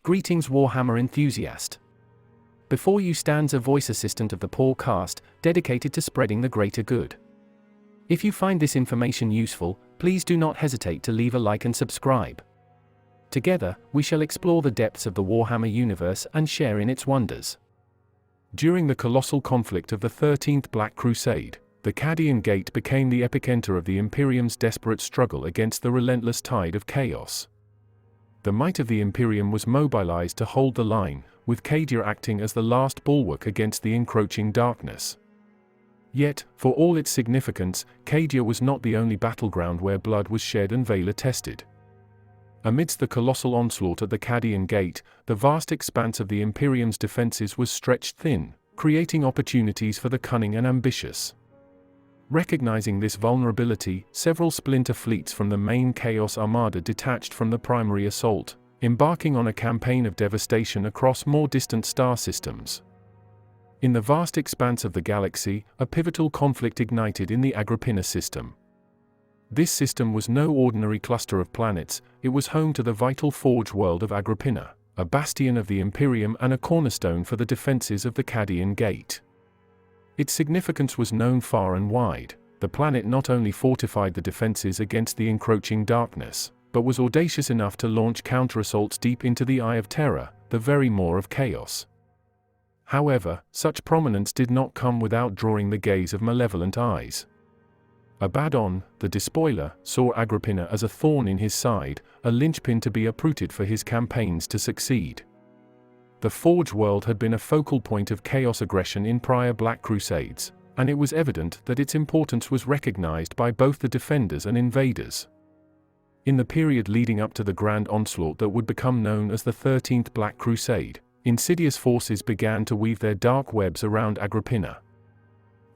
Greetings Warhammer enthusiast. Before you stands a voice assistant of the podcast, dedicated to spreading the greater good. If you find this information useful, please do not hesitate to leave a like and subscribe. Together, we shall explore the depths of the Warhammer universe and share in its wonders. During the colossal conflict of the 13th Black Crusade, the Cadian Gate became the epicenter of the Imperium's desperate struggle against the relentless tide of chaos. The might of the Imperium was mobilized to hold the line, with Cadia acting as the last bulwark against the encroaching darkness. Yet, for all its significance, Cadia was not the only battleground where blood was shed and valor tested. Amidst the colossal onslaught at the Cadian Gate, the vast expanse of the Imperium's defenses was stretched thin, creating opportunities for the cunning and ambitious. Recognizing this vulnerability, several splinter fleets from the main Chaos Armada detached from the primary assault, embarking on a campaign of devastation across more distant star systems. In the vast expanse of the galaxy, a pivotal conflict ignited in the Agripinaa System. This system was no ordinary cluster of planets, it was home to the vital forge world of Agripinaa, a bastion of the Imperium and a cornerstone for the defenses of the Cadian Gate. Its significance was known far and wide. The planet not only fortified the defenses against the encroaching darkness, but was audacious enough to launch counterassaults deep into the Eye of Terror, the very maw of chaos. However, such prominence did not come without drawing the gaze of malevolent eyes. Abaddon, the despoiler, saw Agripinaa as a thorn in his side, a linchpin to be uprooted for his campaigns to succeed. The Forge world had been a focal point of chaos aggression in prior Black Crusades, and it was evident that its importance was recognized by both the defenders and invaders. In the period leading up to the grand onslaught that would become known as the 13th Black Crusade, insidious forces began to weave their dark webs around Agripinaa.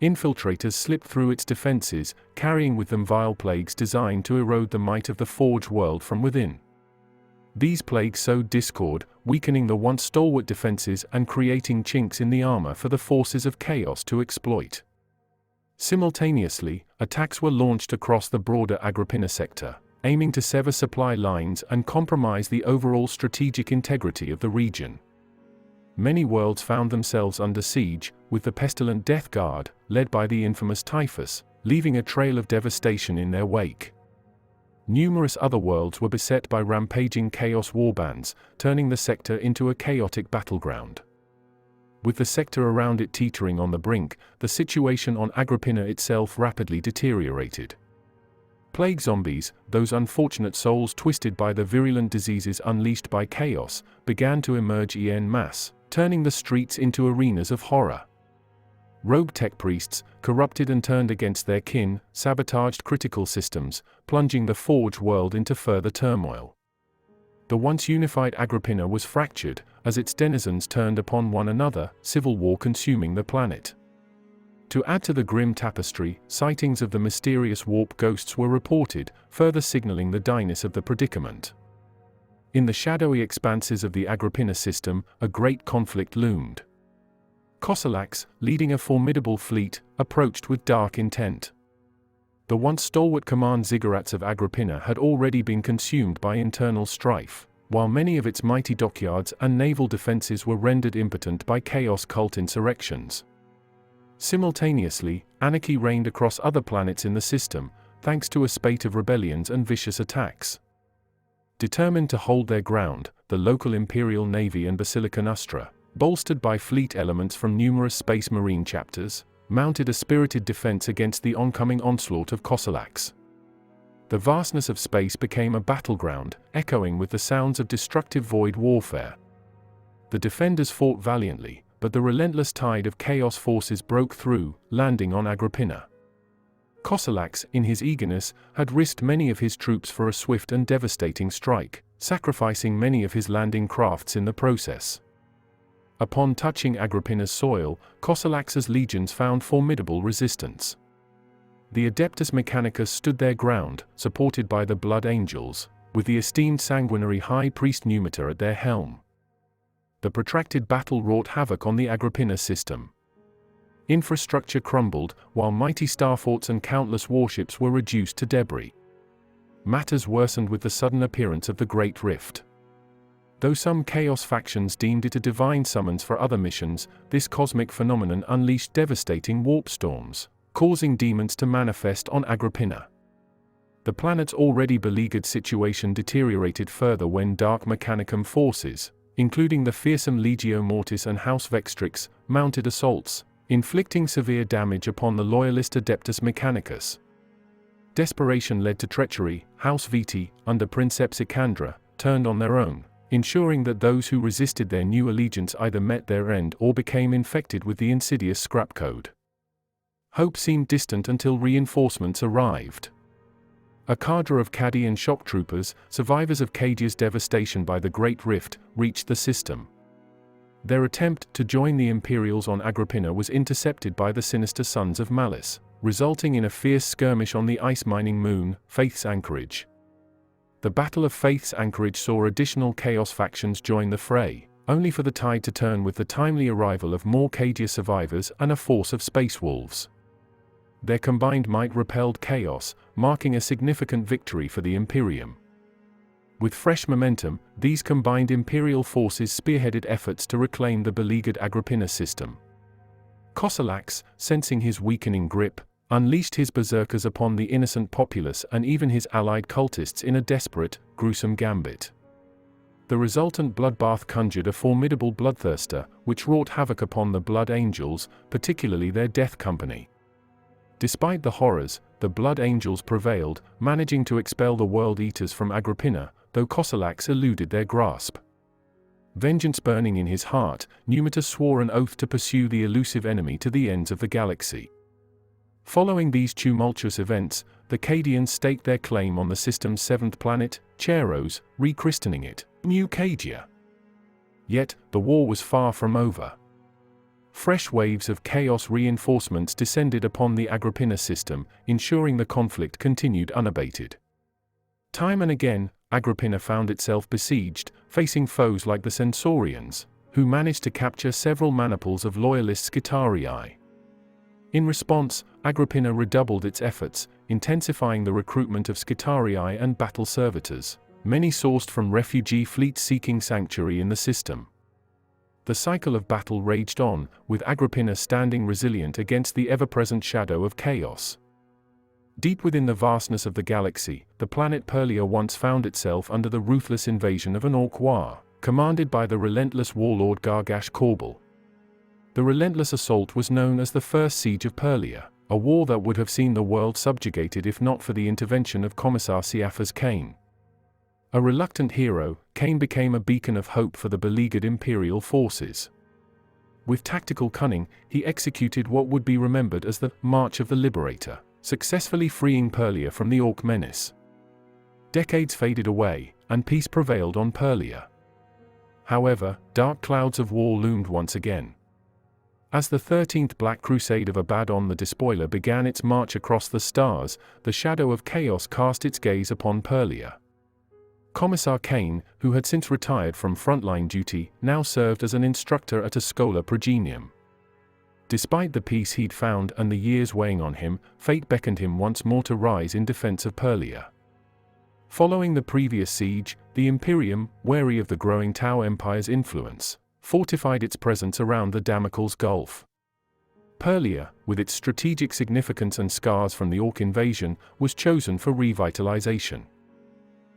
Infiltrators slipped through its defenses, carrying with them vile plagues designed to erode the might of the Forge world from within. These plagues sowed discord, weakening the once stalwart defenses and creating chinks in the armor for the forces of chaos to exploit. Simultaneously, attacks were launched across the broader Agripinaa sector, aiming to sever supply lines and compromise the overall strategic integrity of the region. Many worlds found themselves under siege, with the pestilent Death Guard, led by the infamous Typhus, leaving a trail of devastation in their wake. Numerous other worlds were beset by rampaging chaos warbands, turning the sector into a chaotic battleground. With the sector around it teetering on the brink, the situation on Agripinaa itself rapidly deteriorated. Plague zombies, those unfortunate souls twisted by the virulent diseases unleashed by chaos, began to emerge en masse, turning the streets into arenas of horror. Rogue tech priests, corrupted and turned against their kin, sabotaged critical systems, plunging the Forge world into further turmoil. The once unified Agripinaa was fractured, as its denizens turned upon one another, civil war consuming the planet. To add to the grim tapestry, sightings of the mysterious warp ghosts were reported, further signaling the direness of the predicament. In the shadowy expanses of the Agripinaa system, a great conflict loomed. Cossalax, leading a formidable fleet, approached with dark intent. The once stalwart command ziggurats of Agripinaa had already been consumed by internal strife, while many of its mighty dockyards and naval defenses were rendered impotent by chaos cult insurrections. Simultaneously, anarchy reigned across other planets in the system, thanks to a spate of rebellions and vicious attacks. Determined to hold their ground, the local Imperial Navy and Basilica Nostra, bolstered by fleet elements from numerous Space Marine chapters, mounted a spirited defense against the oncoming onslaught of Cossalax. The vastness of space became a battleground, echoing with the sounds of destructive void warfare. The defenders fought valiantly, but the relentless tide of chaos forces broke through, landing on Agripinaa. Cossalax, in his eagerness, had risked many of his troops for a swift and devastating strike, sacrificing many of his landing crafts in the process. Upon touching Agripinaa's soil, Cossalax's legions found formidable resistance. The Adeptus Mechanicus stood their ground, supported by the Blood Angels, with the esteemed sanguinary High Priest Numitor at their helm. The protracted battle wrought havoc on the Agripinaa system. Infrastructure crumbled, while mighty starforts and countless warships were reduced to debris. Matters worsened with the sudden appearance of the Great Rift. Though some Chaos factions deemed it a divine summons for other missions, this cosmic phenomenon unleashed devastating warp storms, causing demons to manifest on Agripinaa. The planet's already beleaguered situation deteriorated further when Dark Mechanicum forces, including the fearsome Legio Mortis and House Vextrix, mounted assaults, inflicting severe damage upon the loyalist Adeptus Mechanicus. Desperation led to treachery. House Viti, under Princeps Icandra, turned on their own, ensuring that those who resisted their new allegiance either met their end or became infected with the insidious scrap code. Hope seemed distant until reinforcements arrived. A cadre of Cadian shock troopers, survivors of Cadia's devastation by the Great Rift, reached the system. Their attempt to join the Imperials on Agripinaa was intercepted by the sinister Sons of Malice, resulting in a fierce skirmish on the ice-mining moon, Faith's Anchorage. The Battle of Faith's Anchorage saw additional Chaos factions join the fray, only for the tide to turn with the timely arrival of more Cadia survivors and a force of Space Wolves. Their combined might repelled Chaos, marking a significant victory for the Imperium. With fresh momentum, these combined Imperial forces spearheaded efforts to reclaim the beleaguered Agripinaa system. Cosalax, sensing his weakening grip, unleashed his berserkers upon the innocent populace and even his allied cultists in a desperate, gruesome gambit. The resultant bloodbath conjured a formidable bloodthirster, which wrought havoc upon the Blood Angels, particularly their Death Company. Despite the horrors, the Blood Angels prevailed, managing to expel the World Eaters from Agripinaa, though Cosalax eluded their grasp. Vengeance burning in his heart, Numitor swore an oath to pursue the elusive enemy to the ends of the galaxy. Following these tumultuous events, the Cadians staked their claim on the system's seventh planet, Cheros, rechristening it New Cadia. Yet, the war was far from over. Fresh waves of Chaos reinforcements descended upon the Agripinaa system, ensuring the conflict continued unabated. Time and again, Agripinaa found itself besieged, facing foes like the Centaurians, who managed to capture several maniples of loyalist Skitarii. In response, Agripinaa redoubled its efforts, intensifying the recruitment of Skitarii and battle servitors, many sourced from refugee fleets seeking sanctuary in the system. The cycle of battle raged on, with Agripinaa standing resilient against the ever-present shadow of Chaos. Deep within the vastness of the galaxy, the planet Perlia once found itself under the ruthless invasion of an Orc war, commanded by the relentless warlord Gargash Korbel. The relentless assault was known as the First Siege of Perlia, a war that would have seen the world subjugated if not for the intervention of Commissar Siaphas Cain. A reluctant hero, Cain became a beacon of hope for the beleaguered Imperial forces. With tactical cunning, he executed what would be remembered as the March of the Liberator, successfully freeing Perlia from the Orc menace. Decades faded away, and peace prevailed on Perlia. However, dark clouds of war loomed once again. As the 13th Black Crusade of Abaddon the Despoiler began its march across the stars, the shadow of Chaos cast its gaze upon Perlia. Commissar Cain, who had since retired from frontline duty, now served as an instructor at a Schola Progenium. Despite the peace he'd found and the years weighing on him, fate beckoned him once more to rise in defense of Perlia. Following the previous siege, the Imperium, wary of the growing Tau Empire's influence, fortified its presence around the Damocles Gulf. Perlia, with its strategic significance and scars from the Orc invasion, was chosen for revitalization.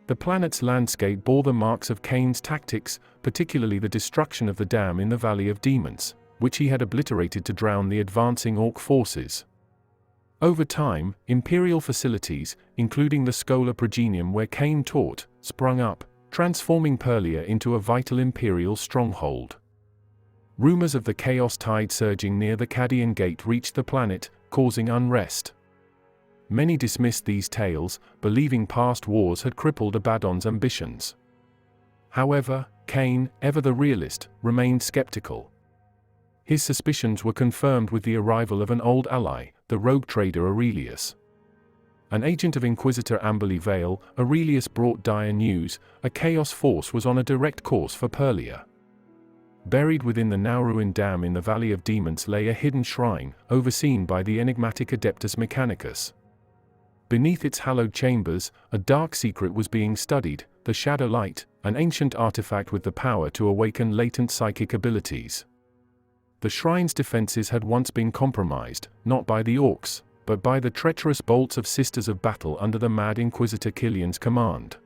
The planet's landscape bore the marks of Cain's tactics, particularly the destruction of the dam in the Valley of Demons, which he had obliterated to drown the advancing Orc forces. Over time, Imperial facilities, including the Schola Progenium where Cain taught, sprung up, transforming Perlia into a vital Imperial stronghold. Rumors of the Chaos tide surging near the Cadian Gate reached the planet, causing unrest. Many dismissed these tales, believing past wars had crippled Abaddon's ambitions. However, Cain, ever the realist, remained skeptical. His suspicions were confirmed with the arrival of an old ally, the rogue trader Aurelius. An agent of Inquisitor Amberley Vale, Aurelius brought dire news: a Chaos force was on a direct course for Perlia. Buried within the now-ruined dam in the Valley of Demons lay a hidden shrine, overseen by the enigmatic Adeptus Mechanicus. Beneath its hallowed chambers, a dark secret was being studied: the Shadow Light, an ancient artifact with the power to awaken latent psychic abilities. The shrine's defenses had once been compromised, not by the orcs, but by the treacherous bolts of Sisters of Battle under the mad Inquisitor Killian's command.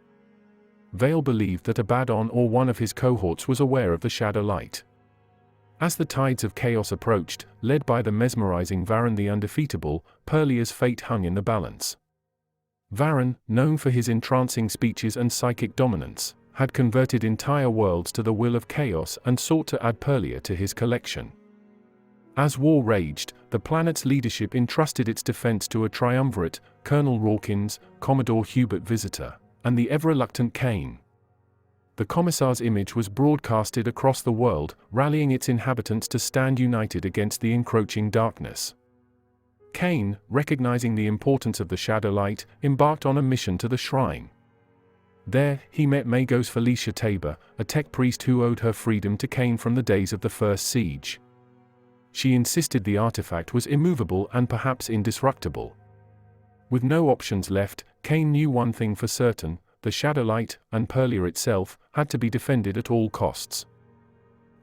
Vale believed that Abaddon or one of his cohorts was aware of the shadow light. As the tides of chaos approached, led by the mesmerizing Varan the Undefeatable, Perlia's fate hung in the balance. Varan, known for his entrancing speeches and psychic dominance, had converted entire worlds to the will of chaos and sought to add Perlia to his collection. As war raged, the planet's leadership entrusted its defense to a triumvirate, Colonel Rawkins, Commodore Hubert Visitor, and the ever-reluctant Kane. The Commissar's image was broadcasted across the world, rallying its inhabitants to stand united against the encroaching darkness. Kane, recognizing the importance of the shadow light, embarked on a mission to the shrine. There, he met Magos Felicia Tabor, a tech priest who owed her freedom to Kane from the days of the First Siege. She insisted the artifact was immovable and perhaps indestructible. With no options left, Kane knew one thing for certain: the shadow light, and Perlia itself, had to be defended at all costs.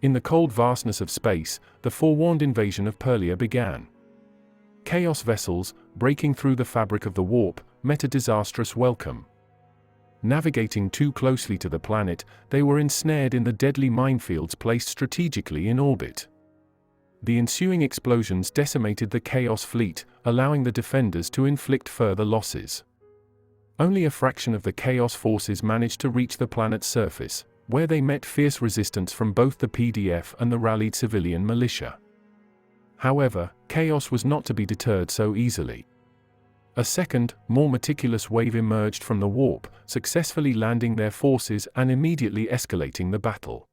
In the cold vastness of space, the forewarned invasion of Perlia began. Chaos vessels, breaking through the fabric of the warp, met a disastrous welcome. Navigating too closely to the planet, they were ensnared in the deadly minefields placed strategically in orbit. The ensuing explosions decimated the Chaos fleet, allowing the defenders to inflict further losses. Only a fraction of the Chaos forces managed to reach the planet's surface, where they met fierce resistance from both the PDF and the rallied civilian militia. However, Chaos was not to be deterred so easily. A second, more meticulous wave emerged from the warp, successfully landing their forces and immediately escalating the battle.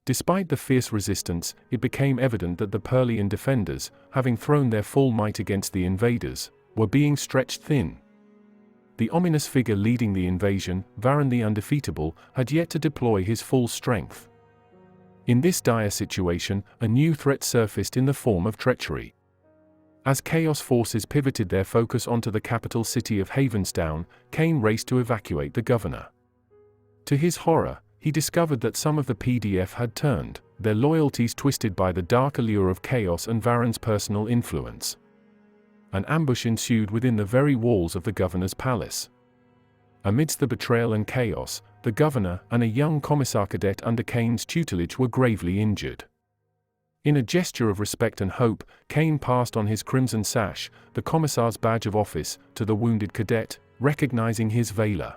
Despite the fierce resistance, it became evident that the Perlian defenders, having thrown their full might against the invaders, were being stretched thin. The ominous figure leading the invasion, Varan the Undefeatable, had yet to deploy his full strength. In this dire situation, a new threat surfaced in the form of treachery. As Chaos forces pivoted their focus onto the capital city of Havenstown, Kane raced to evacuate the governor. To his horror, he discovered that some of the PDF had turned, their loyalties twisted by the dark allure of Chaos and Varan's personal influence. An ambush ensued within the very walls of the governor's palace. Amidst the betrayal and chaos, the governor and a young commissar cadet under Kane's tutelage were gravely injured. In a gesture of respect and hope, Kane passed on his crimson sash, the commissar's badge of office, to the wounded cadet, recognizing his valor.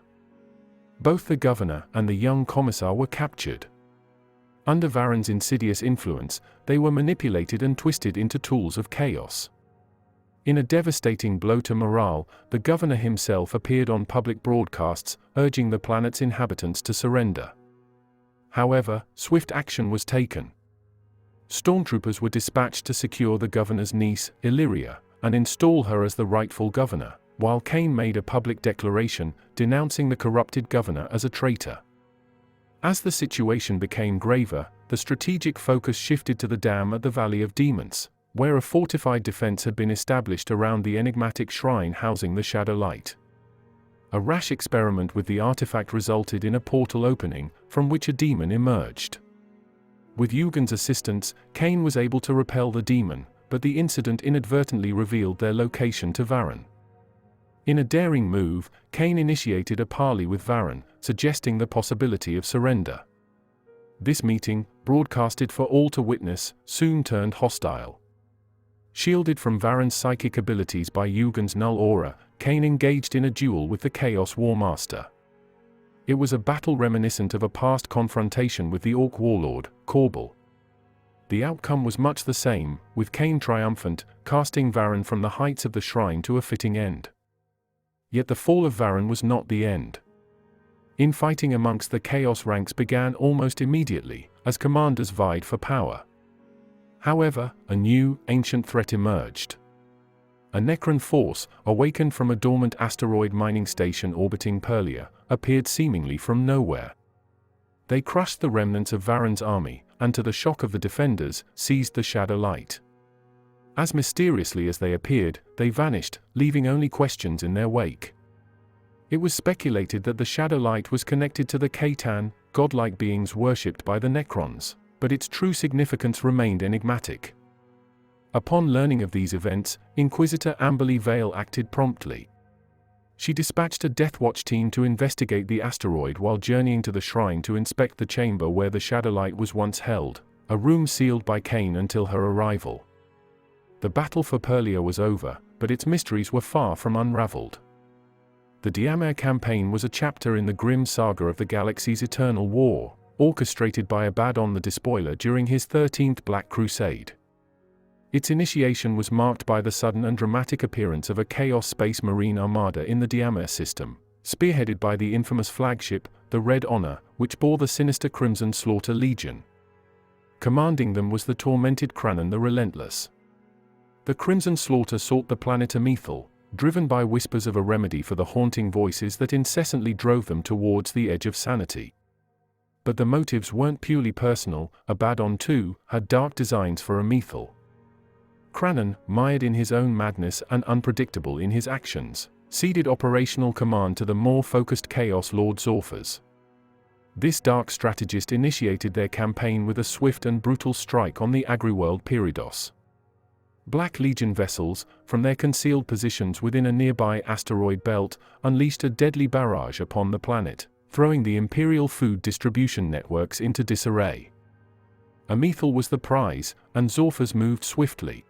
Both the governor and the young commissar were captured. Under Varan's insidious influence, they were manipulated and twisted into tools of chaos. In a devastating blow to morale, the governor himself appeared on public broadcasts, urging the planet's inhabitants to surrender. However, swift action was taken. Stormtroopers were dispatched to secure the governor's niece, Illyria, and install her as the rightful governor, while Kane made a public declaration, denouncing the corrupted governor as a traitor. As the situation became graver, the strategic focus shifted to the dam at the Valley of Demons, where a fortified defense had been established around the enigmatic shrine housing the Shadow Light. A rash experiment with the artifact resulted in a portal opening, from which a demon emerged. With Yugen's assistance, Kane was able to repel the demon, but the incident inadvertently revealed their location to Varan. In a daring move, Kane initiated a parley with Varan, suggesting the possibility of surrender. This meeting, broadcasted for all to witness, soon turned hostile. Shielded from Varan's psychic abilities by Yugen's null aura, Kane engaged in a duel with the Chaos Warmaster. It was a battle reminiscent of a past confrontation with the Orc warlord, Korbal. The outcome was much the same, with Kane triumphant, casting Varan from the heights of the shrine to a fitting end. Yet the fall of Varan was not the end. Infighting amongst the Chaos ranks began almost immediately, as commanders vied for power. However, a new, ancient threat emerged. A Necron force, awakened from a dormant asteroid mining station orbiting Perlia, appeared seemingly from nowhere. They crushed the remnants of Varan's army, and to the shock of the defenders, seized the Shadow Light. As mysteriously as they appeared, they vanished, leaving only questions in their wake. It was speculated that the shadow light was connected to the Khaitan, godlike beings worshipped by the Necrons, but its true significance remained enigmatic. Upon learning of these events, Inquisitor Amberly Vale acted promptly. She dispatched a Deathwatch team to investigate the asteroid while journeying to the shrine to inspect the chamber where the Shadowlight was once held, a room sealed by Cain until her arrival. The battle for Perlia was over, but its mysteries were far from unraveled. The Diamor Campaign was a chapter in the grim saga of the galaxy's eternal war, orchestrated by Abaddon the Despoiler during his 13th Black Crusade. Its initiation was marked by the sudden and dramatic appearance of a Chaos Space Marine armada in the Diamor System, spearheaded by the infamous flagship, the Red Honor, which bore the sinister Crimson Slaughter Legion. Commanding them was the tormented Cranon the Relentless. The Crimson Slaughter sought the planet Amethel, driven by whispers of a remedy for the haunting voices that incessantly drove them towards the edge of sanity. But the motives weren't purely personal. Abaddon, too, had dark designs for Amethel. Cranon, mired in his own madness and unpredictable in his actions, ceded operational command to the more focused Chaos Lord Zorphas. This dark strategist initiated their campaign with a swift and brutal strike on the agri-world Pyridos. Black Legion vessels, from their concealed positions within a nearby asteroid belt, unleashed a deadly barrage upon the planet, throwing the Imperial food distribution networks into disarray. Amethel was the prize, and Zorphas moved swiftly.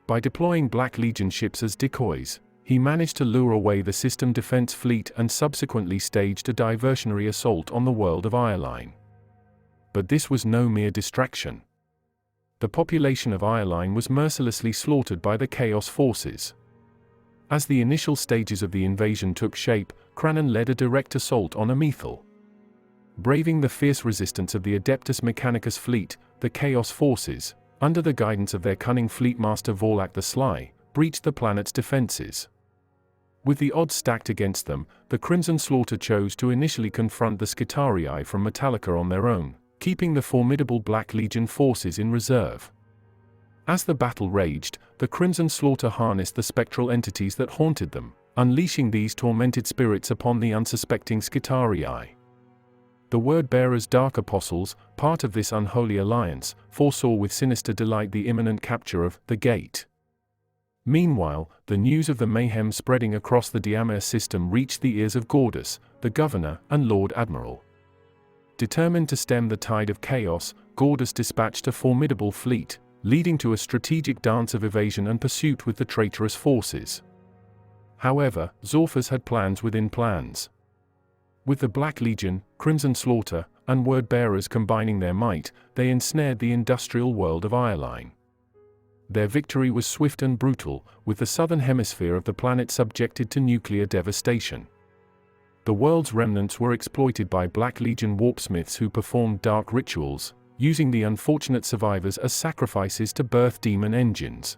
By deploying Black Legion ships as decoys, he managed to lure away the system defense fleet and subsequently staged a diversionary assault on the world of Ireline. But this was no mere distraction. The population of Ireline was mercilessly slaughtered by the Chaos forces. As the initial stages of the invasion took shape, Cranon led a direct assault on Amethel. Braving the fierce resistance of the Adeptus Mechanicus fleet, the Chaos forces, under the guidance of their cunning fleetmaster Vorlak the Sly, breached the planet's defenses. With the odds stacked against them, the Crimson Slaughter chose to initially confront the Skitarii from Metallica on their own, keeping the formidable Black Legion forces in reserve. As the battle raged, the Crimson Slaughter harnessed the spectral entities that haunted them, unleashing these tormented spirits upon the unsuspecting Skitarii. The Word-Bearers' Dark Apostles, part of this unholy alliance, foresaw with sinister delight the imminent capture of the Gate. Meanwhile, the news of the mayhem spreading across the Diamor System reached the ears of Gordas, the Governor and Lord Admiral. Determined to stem the tide of chaos, Gordas dispatched a formidable fleet, leading to a strategic dance of evasion and pursuit with the traitorous forces. However, Zorphas had plans within plans. With the Black Legion, Crimson Slaughter, and Word-Bearers combining their might, they ensnared the industrial world of Ireline. Their victory was swift and brutal, with the southern hemisphere of the planet subjected to nuclear devastation. The world's remnants were exploited by Black Legion warpsmiths who performed dark rituals, using the unfortunate survivors as sacrifices to birth demon engines.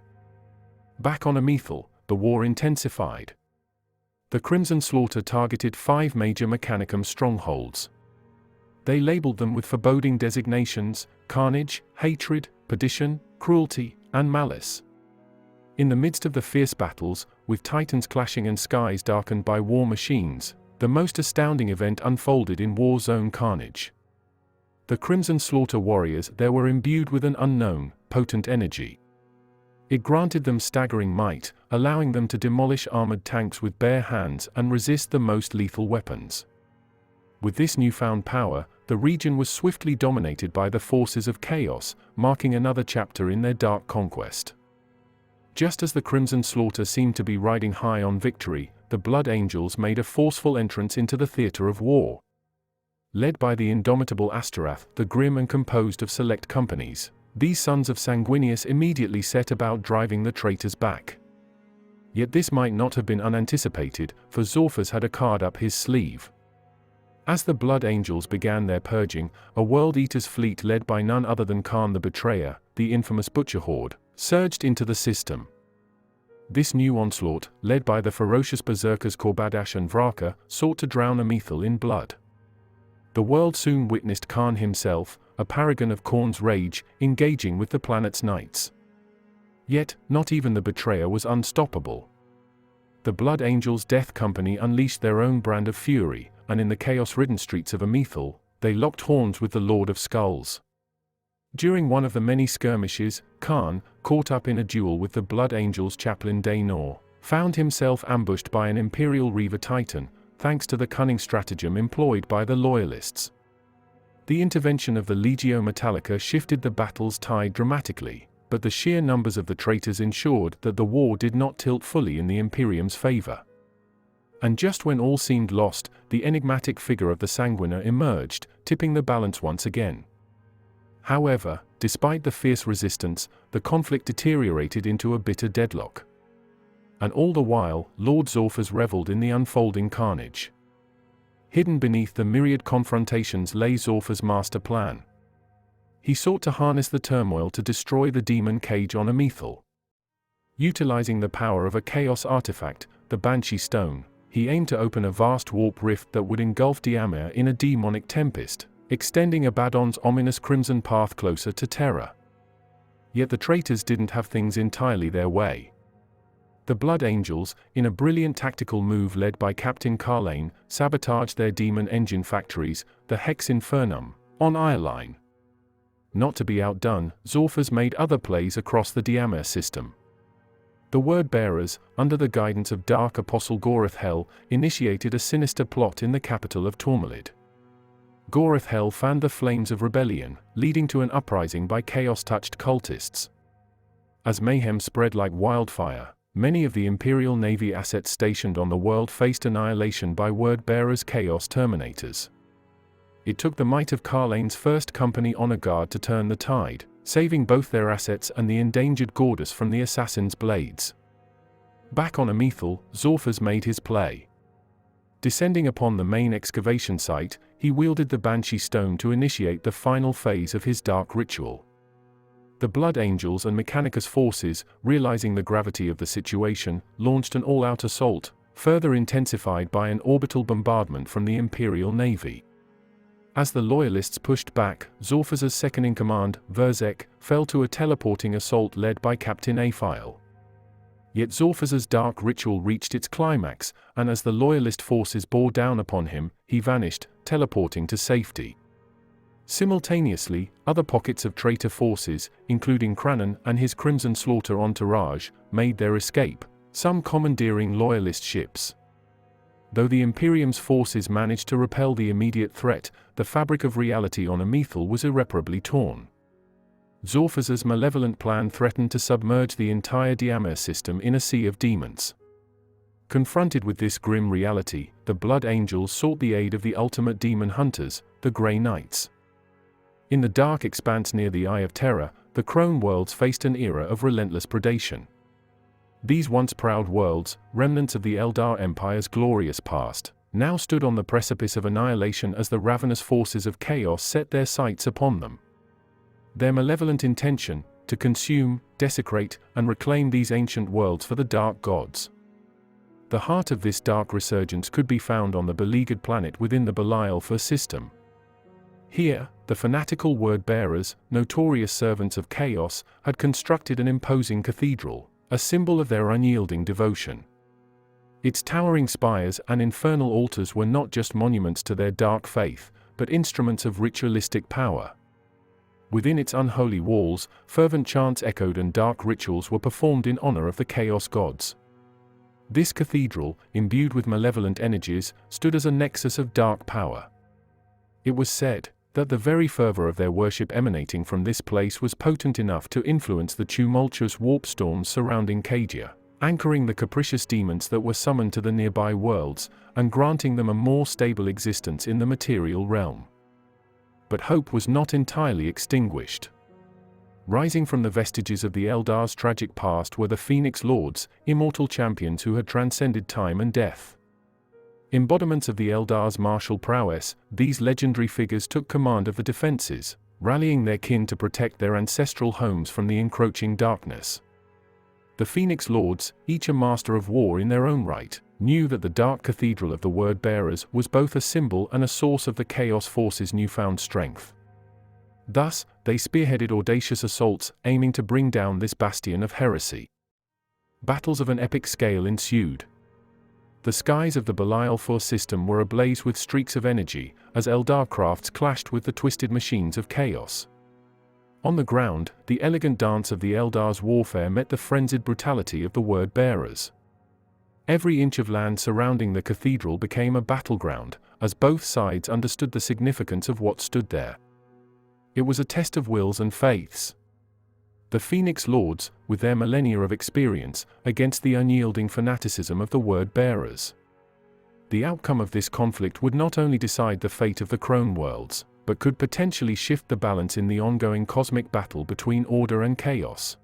Back on Amethel, the war intensified. The Crimson Slaughter targeted 5 major Mechanicum strongholds. They labeled them with foreboding designations: carnage, hatred, perdition, cruelty, and malice. In the midst of the fierce battles, with titans clashing and skies darkened by war machines, the most astounding event unfolded in war zone carnage. The Crimson Slaughter warriors there were imbued with an unknown, potent energy. It granted them staggering might, allowing them to demolish armored tanks with bare hands and resist the most lethal weapons. With this newfound power, the region was swiftly dominated by the forces of chaos, marking another chapter in their dark conquest. Just as the Crimson Slaughter seemed to be riding high on victory, the Blood Angels made a forceful entrance into the theater of war. Led by the indomitable Asterath, the grim and composed of select companies, these sons of Sanguinius immediately set about driving the traitors back. Yet this might not have been unanticipated, for Zorphas had a card up his sleeve. As the Blood Angels began their purging, a World Eater's fleet led by none other than Khan the Betrayer, the infamous Butcher Horde, surged into the system. This new onslaught, led by the ferocious berserkers Korbadash and Vraka, sought to drown Amethel in blood. The world soon witnessed Khan himself, a paragon of Khorne's rage, engaging with the planet's knights. Yet, not even the Betrayer was unstoppable. The Blood Angels' Death Company unleashed their own brand of fury, and in the chaos-ridden streets of Amethel, they locked horns with the Lord of Skulls. During one of the many skirmishes, Khan, caught up in a duel with the Blood Angels' chaplain Diamor, found himself ambushed by an Imperial Reaver Titan, thanks to the cunning stratagem employed by the Loyalists. The intervention of the Legio Metallica shifted the battle's tide dramatically, but the sheer numbers of the traitors ensured that the war did not tilt fully in the Imperium's favor. And just when all seemed lost, the enigmatic figure of the Sanguiner emerged, tipping the balance once again. However, despite the fierce resistance, the conflict deteriorated into a bitter deadlock. And all the while, Lord Zorphas reveled in the unfolding carnage. Hidden beneath the myriad confrontations lay Zorphas' master plan. He sought to harness the turmoil to destroy the demon cage on Amethel. Utilizing the power of a chaos artifact, the Banshee Stone, he aimed to open a vast warp rift that would engulf Diamor in a demonic tempest, extending Abaddon's ominous crimson path closer to terror. Yet the traitors didn't have things entirely their way. The Blood Angels, in a brilliant tactical move led by Captain Carlane, sabotaged their demon engine factories, the Hex Infernum, on Ireline. Not to be outdone, Zorphas made other plays across the Diamor system. The Word-Bearers, under the guidance of Dark Apostle Gorethel, initiated a sinister plot in the capital of Tormalid. Gorethel fanned the flames of rebellion, leading to an uprising by chaos-touched cultists. As mayhem spread like wildfire, many of the Imperial Navy assets stationed on the world faced annihilation by Word-Bearers' Chaos Terminators. It took the might of Carlane's First Company Honor Guard to turn the tide, saving both their assets and the endangered Gordas from the assassin's blades. Back on Amethel, Zorphas made his play. Descending upon the main excavation site, he wielded the Banshee Stone to initiate the final phase of his dark ritual. The Blood Angels and Mechanicus forces, realizing the gravity of the situation, launched an all-out assault, further intensified by an orbital bombardment from the Imperial Navy. As the Loyalists pushed back, Zorphas' second-in-command, Verzek, fell to a teleporting assault led by Captain Aphile. Yet Zorphas' dark ritual reached its climax, and as the Loyalist forces bore down upon him, he vanished, teleporting to safety. Simultaneously, other pockets of traitor forces, including Cranon and his Crimson Slaughter entourage, made their escape, some commandeering Loyalist ships. Though the Imperium's forces managed to repel the immediate threat, the fabric of reality on Amethel was irreparably torn. Zorphas' malevolent plan threatened to submerge the entire Diamor system in a sea of demons. Confronted with this grim reality, the Blood Angels sought the aid of the ultimate demon hunters, the Grey Knights. In the dark expanse near the Eye of Terror, the Crone worlds faced an era of relentless predation. These once proud worlds, remnants of the Eldar Empire's glorious past, now stood on the precipice of annihilation as the ravenous forces of chaos set their sights upon them. Their malevolent intention, to consume, desecrate, and reclaim these ancient worlds for the dark gods. The heart of this dark resurgence could be found on the beleaguered planet within the Belial IV system. Here, the fanatical Word-Bearers, notorious servants of chaos, had constructed an imposing cathedral, a symbol of their unyielding devotion. Its towering spires and infernal altars were not just monuments to their dark faith, but instruments of ritualistic power. Within its unholy walls, fervent chants echoed and dark rituals were performed in honor of the chaos gods. This cathedral, imbued with malevolent energies, stood as a nexus of dark power. It was said that the very fervor of their worship emanating from this place was potent enough to influence the tumultuous warp storms surrounding Cadia, anchoring the capricious demons that were summoned to the nearby worlds, and granting them a more stable existence in the material realm. But hope was not entirely extinguished. Rising from the vestiges of the Eldar's tragic past were the Phoenix Lords, immortal champions who had transcended time and death. Embodiments of the Eldar's martial prowess, these legendary figures took command of the defenses, rallying their kin to protect their ancestral homes from the encroaching darkness. The Phoenix Lords, each a master of war in their own right, knew that the dark cathedral of the Word-Bearers was both a symbol and a source of the Chaos Force's newfound strength. Thus, they spearheaded audacious assaults, aiming to bring down this bastion of heresy. Battles of an epic scale ensued. The skies of the Belial IV system were ablaze with streaks of energy, as Eldar crafts clashed with the twisted machines of chaos. On the ground, the elegant dance of the Eldar's warfare met the frenzied brutality of the word-bearers. Every inch of land surrounding the cathedral became a battleground, as both sides understood the significance of what stood there. It was a test of wills and faiths. The Phoenix Lords, with their millennia of experience, against the unyielding fanaticism of the word-bearers. The outcome of this conflict would not only decide the fate of the Crone Worlds, but could potentially shift the balance in the ongoing cosmic battle between order and chaos.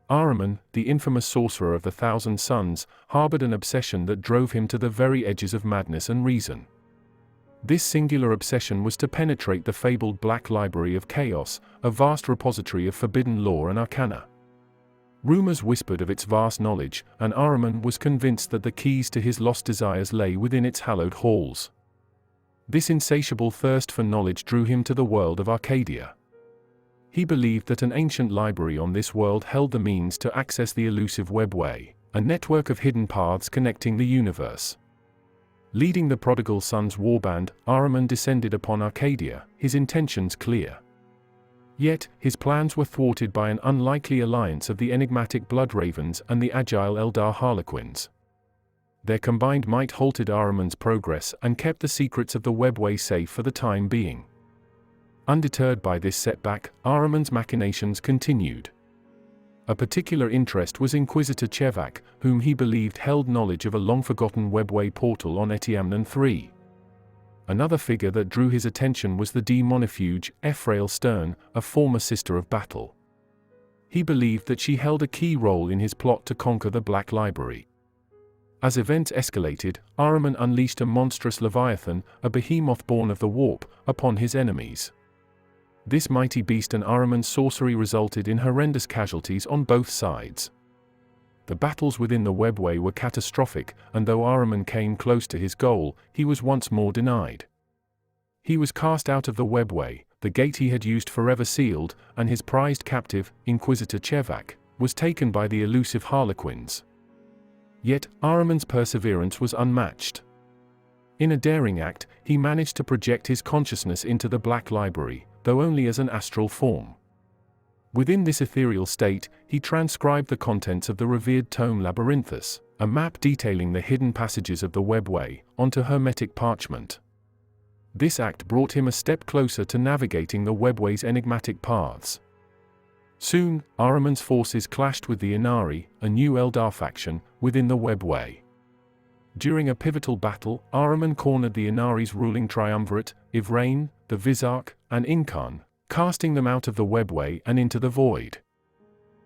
Ahriman, the infamous sorcerer of the Thousand Suns, harbored an obsession that drove him to the very edges of madness and reason. This singular obsession was to penetrate the fabled Black Library of Chaos, a vast repository of forbidden lore and arcana. Rumors whispered of its vast knowledge, and Ahriman was convinced that the keys to his lost desires lay within its hallowed halls. This insatiable thirst for knowledge drew him to the world of Arcadia. He believed that an ancient library on this world held the means to access the elusive webway, a network of hidden paths connecting the universe. Leading the prodigal son's warband, Ahriman descended upon Arcadia, his intentions clear. Yet, his plans were thwarted by an unlikely alliance of the enigmatic Bloodravens and the agile Eldar Harlequins. Their combined might halted Ahriman's progress and kept the secrets of the webway safe for the time being. Undeterred by this setback, Ahriman's machinations continued. A particular interest was Inquisitor Chevak, whom he believed held knowledge of a long-forgotten webway portal on Etiamnon III. Another figure that drew his attention was the demonifuge, Ephrael Stern, a former sister of battle. He believed that she held a key role in his plot to conquer the Black Library. As events escalated, Ahriman unleashed a monstrous leviathan, a behemoth born of the warp, upon his enemies. This mighty beast and Ahriman's sorcery resulted in horrendous casualties on both sides. The battles within the webway were catastrophic, and though Ahriman came close to his goal, he was once more denied. He was cast out of the webway, the gate he had used forever sealed, and his prized captive, Inquisitor Chevak, was taken by the elusive Harlequins. Yet, Ahriman's perseverance was unmatched. In a daring act, he managed to project his consciousness into the Black Library, though only as an astral form. Within this ethereal state, he transcribed the contents of the revered tome Labyrinthus, a map detailing the hidden passages of the webway, onto hermetic parchment. This act brought him a step closer to navigating the webway's enigmatic paths. Soon, Ahriman's forces clashed with the Inari, a new Eldar faction, within the webway. During a pivotal battle, Ahriman cornered the Inari's ruling triumvirate, Ivrain, the Vizarch, and Incarn, casting them out of the webway and into the void.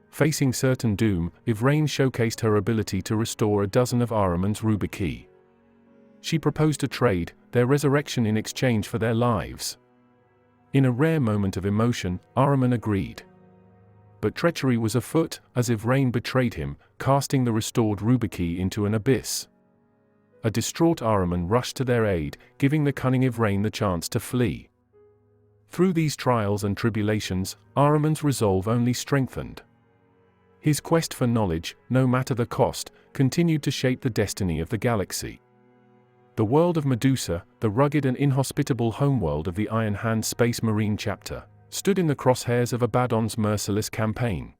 Facing certain doom, Ivrain showcased her ability to restore a dozen of Ahriman's Rubiki. She proposed a trade, their resurrection in exchange for their lives. In a rare moment of emotion, Ahriman agreed. But treachery was afoot, as Ivrain betrayed him, casting the restored Rubiki into an abyss. A distraught Ahriman rushed to their aid, giving the cunning Ivrain the chance to flee. Through these trials and tribulations, Ahriman's resolve only strengthened. His quest for knowledge, no matter the cost, continued to shape the destiny of the galaxy. The world of Medusa, the rugged and inhospitable homeworld of the Iron Hand Space Marine chapter, stood in the crosshairs of Abaddon's merciless campaign.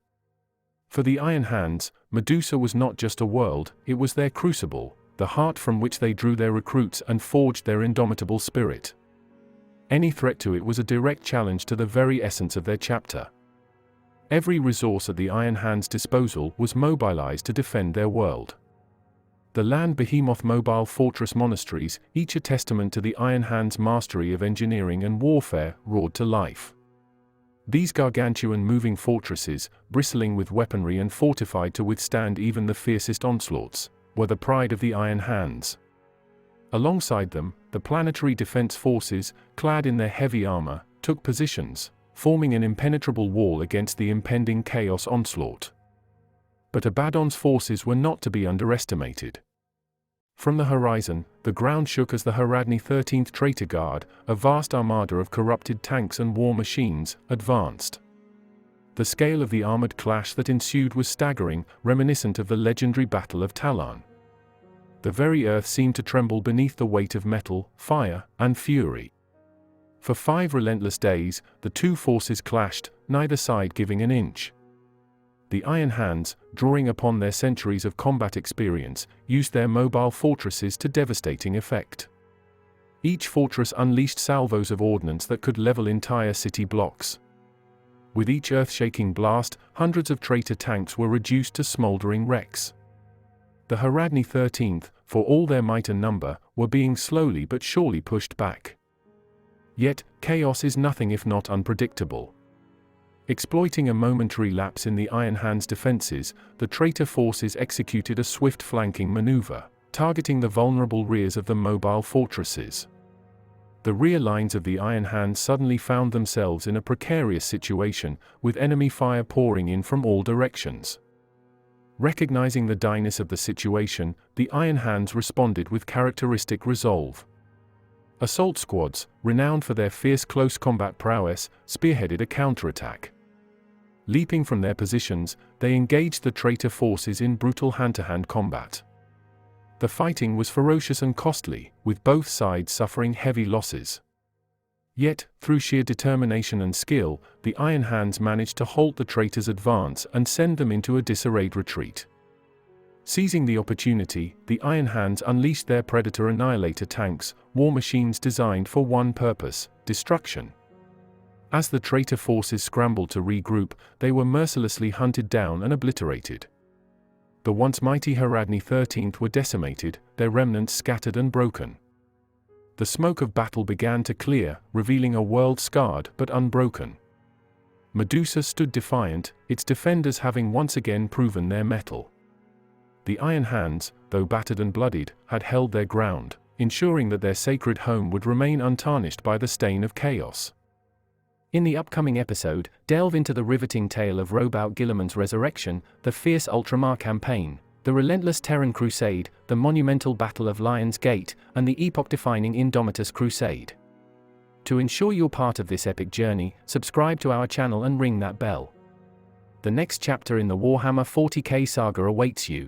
For the Iron Hands, Medusa was not just a world, it was their crucible, the heart from which they drew their recruits and forged their indomitable spirit. Any threat to it was a direct challenge to the very essence of their chapter. Every resource at the Iron Hand's disposal was mobilized to defend their world. The land behemoth mobile fortress monasteries, each a testament to the Iron Hand's mastery of engineering and warfare, roared to life. These gargantuan moving fortresses, bristling with weaponry and fortified to withstand even the fiercest onslaughts, were the pride of the Iron Hands. Alongside them, the planetary defense forces, clad in their heavy armor, took positions, forming an impenetrable wall against the impending chaos onslaught. But Abaddon's forces were not to be underestimated. From the horizon, the ground shook as the Haradni 13th Traitor Guard, a vast armada of corrupted tanks and war machines, advanced. The scale of the armored clash that ensued was staggering, reminiscent of the legendary Battle of Talon. The very earth seemed to tremble beneath the weight of metal, fire, and fury. For 5 relentless days, the two forces clashed, neither side giving an inch. The Iron Hands, drawing upon their centuries of combat experience, used their mobile fortresses to devastating effect. Each fortress unleashed salvos of ordnance that could level entire city blocks. With each earth-shaking blast, hundreds of traitor tanks were reduced to smoldering wrecks. The Heradni 13th, for all their might and number, were being slowly but surely pushed back. Yet, chaos is nothing if not unpredictable. Exploiting a momentary lapse in the Iron Hands' defenses, the traitor forces executed a swift flanking maneuver, targeting the vulnerable rears of the mobile fortresses. The rear lines of the Iron Hands suddenly found themselves in a precarious situation, with enemy fire pouring in from all directions. Recognizing the direness of the situation, the Iron Hands responded with characteristic resolve. Assault squads, renowned for their fierce close combat prowess, spearheaded a counterattack. Leaping from their positions, they engaged the traitor forces in brutal hand-to-hand combat. The fighting was ferocious and costly, with both sides suffering heavy losses. Yet, through sheer determination and skill, the Iron Hands managed to halt the traitors' advance and send them into a disarrayed retreat. Seizing the opportunity, the Iron Hands unleashed their Predator Annihilator tanks, war machines designed for one purpose: destruction. As the traitor forces scrambled to regroup, they were mercilessly hunted down and obliterated. The once mighty Heradni 13th were decimated, their remnants scattered and broken. The smoke of battle began to clear, revealing a world scarred but unbroken. Medusa stood defiant, its defenders having once again proven their mettle. The Iron Hands, though battered and bloodied, had held their ground, ensuring that their sacred home would remain untarnished by the stain of chaos. In the upcoming episode, delve into the riveting tale of Robout Guilliman's resurrection, the fierce Ultramar Campaign, the relentless Terran Crusade, the monumental Battle of Lion's Gate, and the epoch-defining Indomitus Crusade. To ensure you're part of this epic journey, subscribe to our channel and ring that bell. The next chapter in the Warhammer 40k saga awaits you.